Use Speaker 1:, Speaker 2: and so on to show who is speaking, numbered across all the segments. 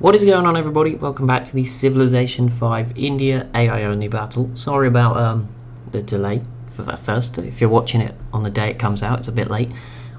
Speaker 1: What is going on, everybody? Welcome back to the Civilization 5 India AI only battle. Sorry about the delay for that first. If you're watching it on the day it comes out, it's a bit late.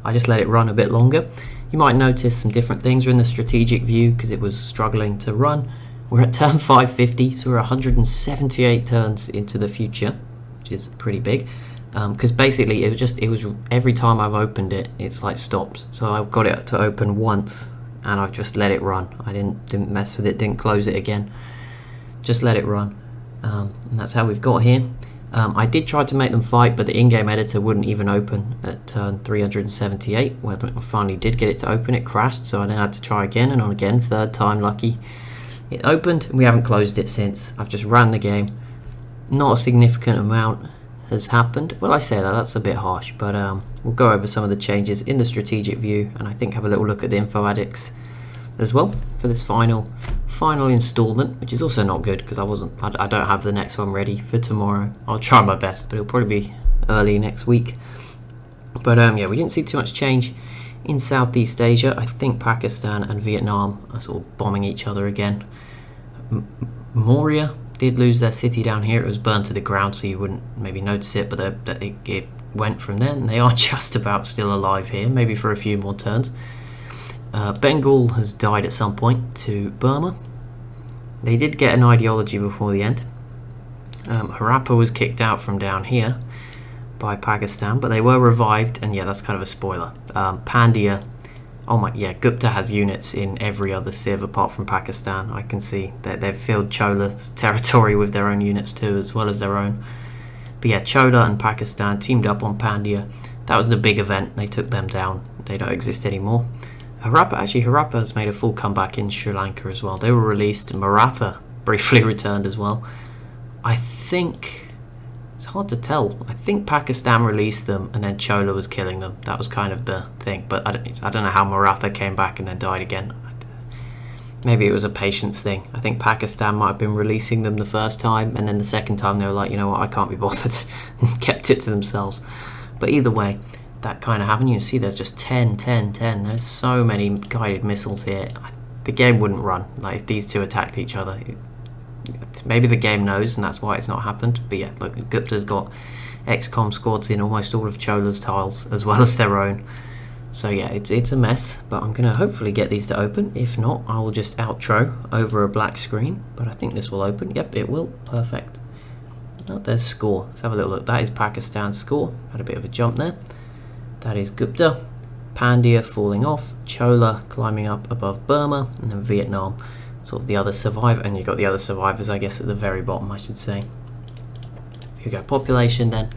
Speaker 1: I just let it run a bit longer. You might notice some different things are in the strategic view because it was struggling to run. We're at turn 550, so we're 178 turns into the future, which is pretty big. Because basically it was every time I've opened it, it's like stopped. So I've got it to open once and I've just let it run. I didn't mess with it, didn't close it again, just let it run. And that's how we've got here. I did try to make them fight, but the in-game editor wouldn't even open at turn 378. Well, I finally did get it to open. It crashed, so I then had to try again and on again. Third time lucky. It opened, and we haven't closed it since. I've just ran the game. Not a significant amount has happened. Well, I say that's a bit harsh, but we'll go over some of the changes in the strategic view, and I think have a little look at the info addicts as well for this final installment, which is also not good because I don't have the next one ready for tomorrow. I'll try my best, but it'll probably be early next week. But yeah, we didn't see too much change in Southeast Asia. I think Pakistan and Vietnam are sort of bombing each other again. Moria did lose their city down here. It was burned to the ground, so you wouldn't maybe notice it, but it went from there, and they are just about still alive here, maybe for a few more turns. Bengal has died at some point to Burma. They did get an ideology before the end. Harappa was kicked out from down here by Pakistan, but they were revived, and yeah, that's kind of a spoiler. Pandya, Gupta has units in every other civ apart from Pakistan. I can see that they've filled Chola's territory with their own units too, as well as their own. But yeah, Chola and Pakistan teamed up on Pandya. That was the big event. They took them down. They don't exist anymore. Harappa has made a full comeback in Sri Lanka as well. They were released. Maratha briefly returned as well. I think it's hard to tell. I think Pakistan released them and then Chola was killing them. That was kind of the thing. But I don't know how Maratha came back and then died again. Maybe it was a patience thing. I think Pakistan might have been releasing them the first time, and then the second time they were like, you know what, I can't be bothered, and kept it to themselves. But either way, that kind of happened. You can see there's just 10. There's so many guided missiles here. The game wouldn't run like if these two attacked each other. Maybe the game knows and that's why it's not happened. But yeah, look, Gupta's got XCOM squads in almost all of Chola's tiles as well as their own. So yeah, it's a mess, but I'm going to hopefully get these to open. If not, I will just outro over a black screen. But I think this will open. Yep, it will. Perfect. Oh, there's score. Let's have a little look. That is Pakistan's score. Had a bit of a jump there. That is Gupta, Pandya falling off, Chola climbing up above Burma, and then Vietnam, sort of the other survivor. And you've got the other survivors, I guess, at the very bottom, I should say. Here we go, population then.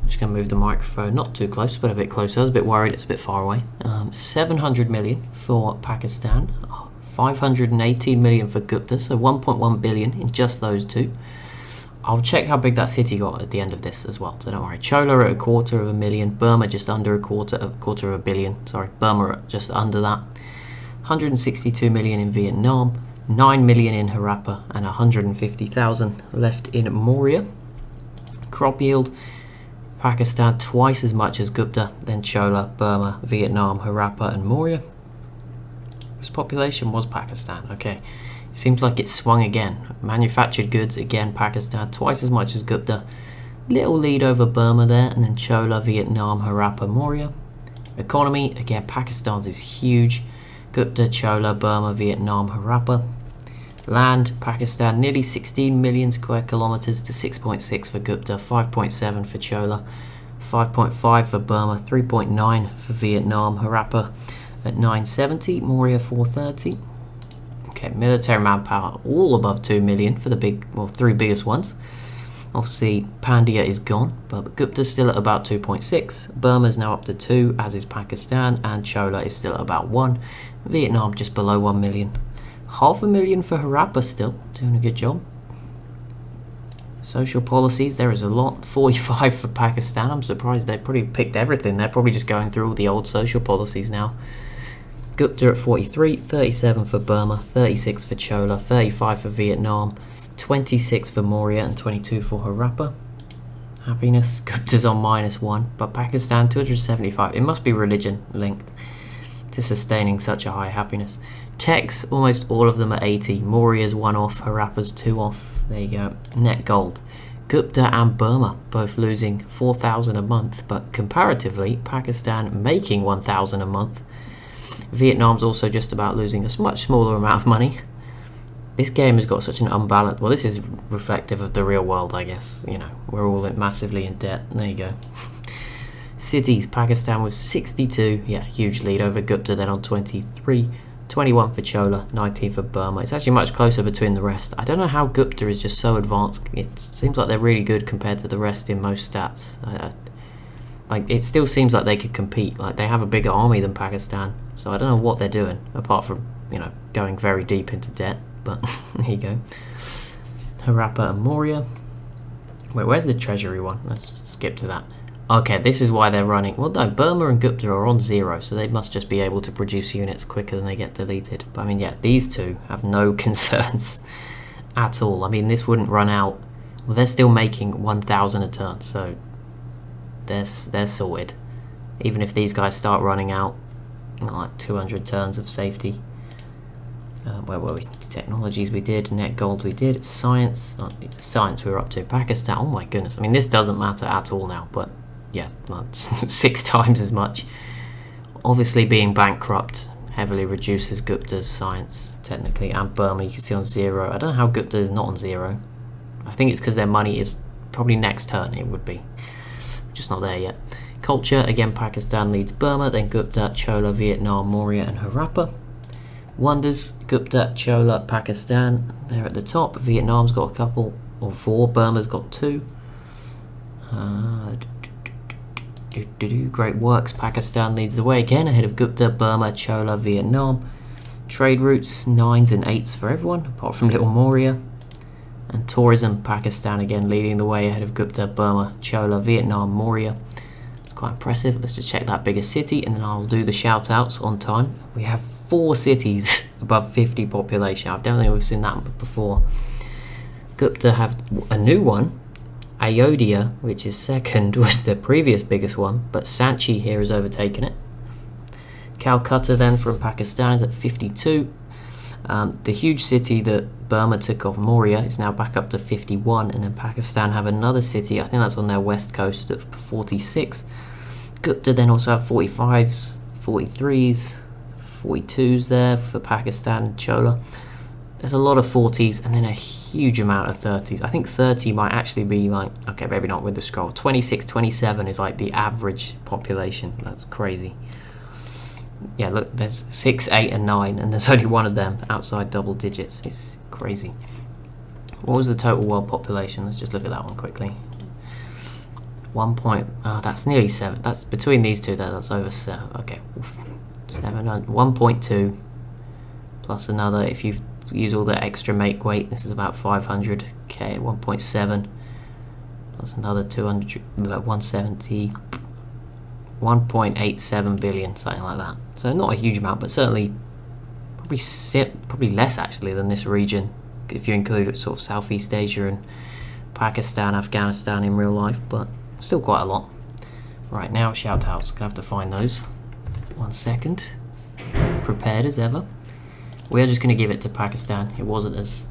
Speaker 1: I'm just going to move the microphone not too close, but a bit closer. I was a bit worried it's a bit far away. 700 million for Pakistan, 518 million for Gupta, so 1.1 billion in just those two. I'll check how big that city got at the end of this as well, so don't worry. Chola at 250,000, Burma just under a quarter of a billion, sorry, Burma at just under that. 162 million in Vietnam, 9 million in Harappa, and 150,000 left in Moria. Crop yield, Pakistan twice as much as Gupta, then Chola, Burma, Vietnam, Harappa, and Moria. Whose population was Pakistan? Okay. Seems like it swung again. Manufactured goods, again, Pakistan, twice as much as Gupta. Little lead over Burma there, and then Chola, Vietnam, Harappa, Moria. Economy, again, Pakistan's is huge. Gupta, Chola, Burma, Vietnam, Harappa. Land, Pakistan, nearly 16 million square kilometers to 6.6 for Gupta, 5.7 for Chola, 5.5 for Burma, 3.9 for Vietnam, Harappa at 970, Moria 430. Okay, military manpower all above 2 million for the three biggest ones. Obviously, Pandya is gone, but Gupta's still at about 2.6. Burma's now up to 2, as is Pakistan, and Chola is still at about 1. Vietnam just below 1 million. 500,000 for Harappa still, doing a good job. Social policies, there is a lot. 45 for Pakistan. I'm surprised they probably picked everything. They're probably just going through all the old social policies now. Gupta at 43, 37 for Burma, 36 for Chola, 35 for Vietnam, 26 for Moria, and 22 for Harappa. Happiness, Gupta's on -1, but Pakistan 275. It must be religion linked to sustaining such a high happiness. Techs, almost all of them are 80. Maurya's 1 off, Harappa's 2 off. There you go. Net gold. Gupta and Burma both losing 4,000 a month, but comparatively, Pakistan making 1,000 a month. Vietnam's also just about losing a much smaller amount of money. This game has got such an unbalanced... Well, this is reflective of the real world, I guess. You know, we're all massively in debt. There you go. Cities, Pakistan with 62. Yeah, huge lead over Gupta then on 23. 21 for Chola, 19 for Burma. It's actually much closer between the rest. I don't know how Gupta is just so advanced. It seems like they're really good compared to the rest in most stats. Like, it still seems like they could compete. Like, they have a bigger army than Pakistan. So I don't know what they're doing, apart from, you know, going very deep into debt. But there you go. Harappa and Maurya. Wait, where's the treasury one? Let's just skip to that. Okay, this is why they're running. Well, no, Burma and Gupta are on 0, so they must just be able to produce units quicker than they get deleted. But I mean, yeah, these two have no concerns at all. I mean, this wouldn't run out. Well, they're still making 1,000 a turn, so they're sorted. Even if these guys start running out, you know, like 200 turns of safety. Where were we? Technologies we did, net gold we did, science. Science we were up to. Pakistan, oh my goodness. I mean, this doesn't matter at all now, but yeah, that's 6 times as much. Obviously, being bankrupt heavily reduces Gupta's science, technically, and Burma, you can see on 0. I don't know how Gupta is not on 0. I think it's because their money is probably next turn, it would be. Just not there yet. Culture, again, Pakistan leads Burma, then Gupta, Chola, Vietnam, Maurya, and Harappa. Wonders, Gupta, Chola, Pakistan, they're at the top. Vietnam's got a couple, or 4. Burma's got 2. Great works, Pakistan leads the way again, ahead of Gupta, Burma, Chola, Vietnam. Trade routes, 9s and 8s for everyone, apart from little Maurya. And tourism, Pakistan again leading the way, ahead of Gupta, Burma, Chola, Vietnam, Maurya. It's quite impressive. Let's just check that biggest city, and then I'll do the shout-outs on time. We have 4 cities above 50 population. I don't think we've seen that before. Gupta have a new one. Ayodhya, which is second, was the previous biggest one, but Sanchi here has overtaken it. Calcutta then from Pakistan is at 52. The huge city that Burma took off, Maurya, is now back up to 51, and then Pakistan have another city, I think that's on their west coast, of 46. Gupta then also have 45s, 43s, 42s there for Pakistan and Chola. There's a lot of 40s and then a huge amount of 30s. I think 30 might actually be like, okay, maybe not with the scroll. 26, 27 is like the average population. That's crazy. Yeah, look, there's 6, 8, and 9, and there's only one of them outside double digits. It's crazy. What was the total world population? Let's just look at that one quickly. That's nearly 7. That's between these two there. That's over 7. Okay, 1.2 plus another. If you use all the extra make weight, this is about 500k. 1.7 plus another 200, 170. 1.87 billion, something like that. So not a huge amount, but certainly probably less actually than this region, if you include sort of Southeast Asia and Pakistan, Afghanistan in real life, but still quite a lot. Right, now shout outs. Gonna have to find those. 1 second. Prepared as ever. We are just gonna give it to Pakistan. It wasn't as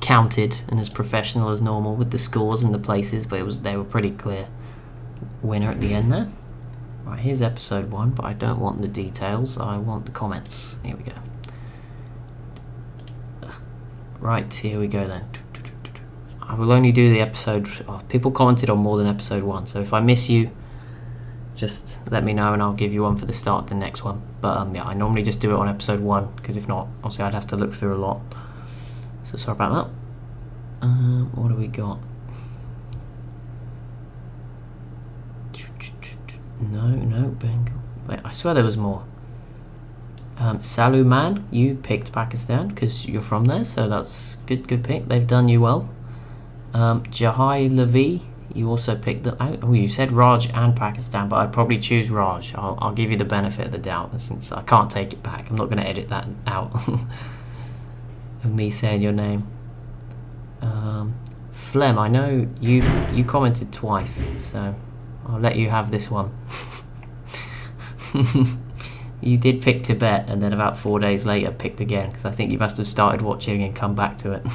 Speaker 1: counted and as professional as normal with the scores and the places, but they were pretty clear. Winner at the end there. Right, here's episode 1, but I don't want the details, I want the comments. Here we go. Right, here we go then. I will only do the episode... people commented on more than episode 1, so if I miss you, just let me know and I'll give you one for the start of the next one. But yeah, I normally just do it on episode 1, because if not, obviously I'd have to look through a lot. So sorry about that. What do we got? No, Bengal. Wait, I swear there was more. Saluman, you picked Pakistan because you're from there, so that's good pick. They've done you well. Jahai Lavi, you also picked you said Raj and Pakistan, but I'd probably choose Raj. I'll give you the benefit of the doubt since I can't take it back. I'm not going to edit that out of me saying your name. Flem, I know you commented twice, so I'll let you have this one. You did pick Tibet, and then about 4 days later picked again, because I think you must have started watching and come back to it.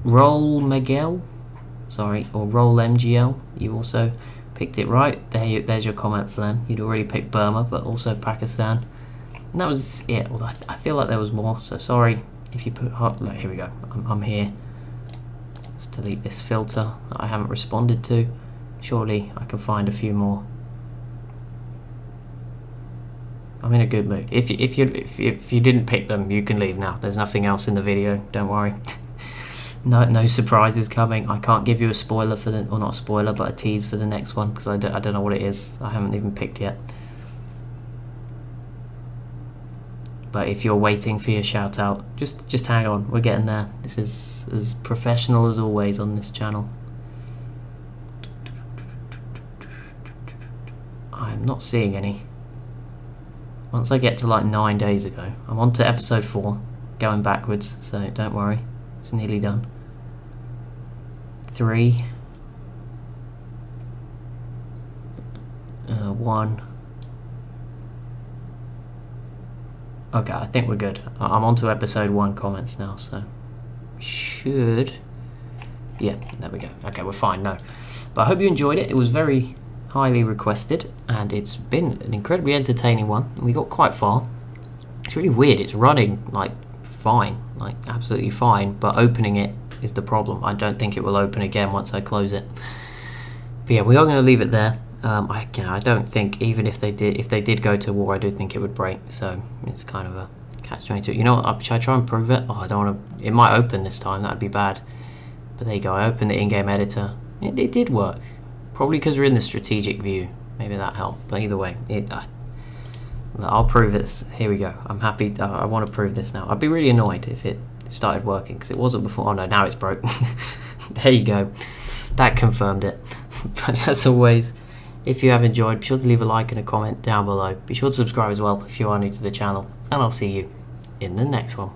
Speaker 1: Roll Miguel, sorry, or Roll MGL, you also picked it right. There's your comment, Flem. You'd already picked Burma, but also Pakistan. And that was it. Well, I feel like there was more, so sorry if you put... Look, here we go. I'm here. Let's delete this filter that I haven't responded to. Surely I can find a few more. I'm in a good mood. If you didn't pick them, you can leave now. There's nothing else in the video. Don't worry. No surprises coming. I can't give you a spoiler for the, or not a spoiler, but a tease for the next one, because I don't know what it is. I haven't even picked yet. But if you're waiting for your shout out, just hang on. We're getting there. This is as professional as always on this channel. I'm not seeing any. Once I get to like 9 days ago, I'm on to episode 4, going backwards, so don't worry, it's nearly done. 3, 1. Okay, I think we're good. I'm on to episode 1 comments now, so should... Yeah, there we go. Okay, we're fine, no. But I hope you enjoyed it. It was very highly requested, and it's been an incredibly entertaining one. We got quite far. It's really weird. It's running like fine, like absolutely fine, but opening it is the problem. I don't think it will open again once I close it. But yeah, we are going to leave it there. I don't think, even if they did go to war, I do think it would break. So it's kind of a catch-22. You know what? Should I try and prove it? Oh, I don't want to. It might open this time. That'd be bad. But there you go. I opened the in-game editor. It did work. Probably because we're in the strategic view. Maybe that helped. But either way, I'll prove this. Here we go. I'm happy. I want to prove this now. I'd be really annoyed if it started working, because it wasn't before. Oh no, now it's broke. There you go. That confirmed it. But as always, if you have enjoyed, be sure to leave a like and a comment down below. Be sure to subscribe as well if you are new to the channel. And I'll see you in the next one.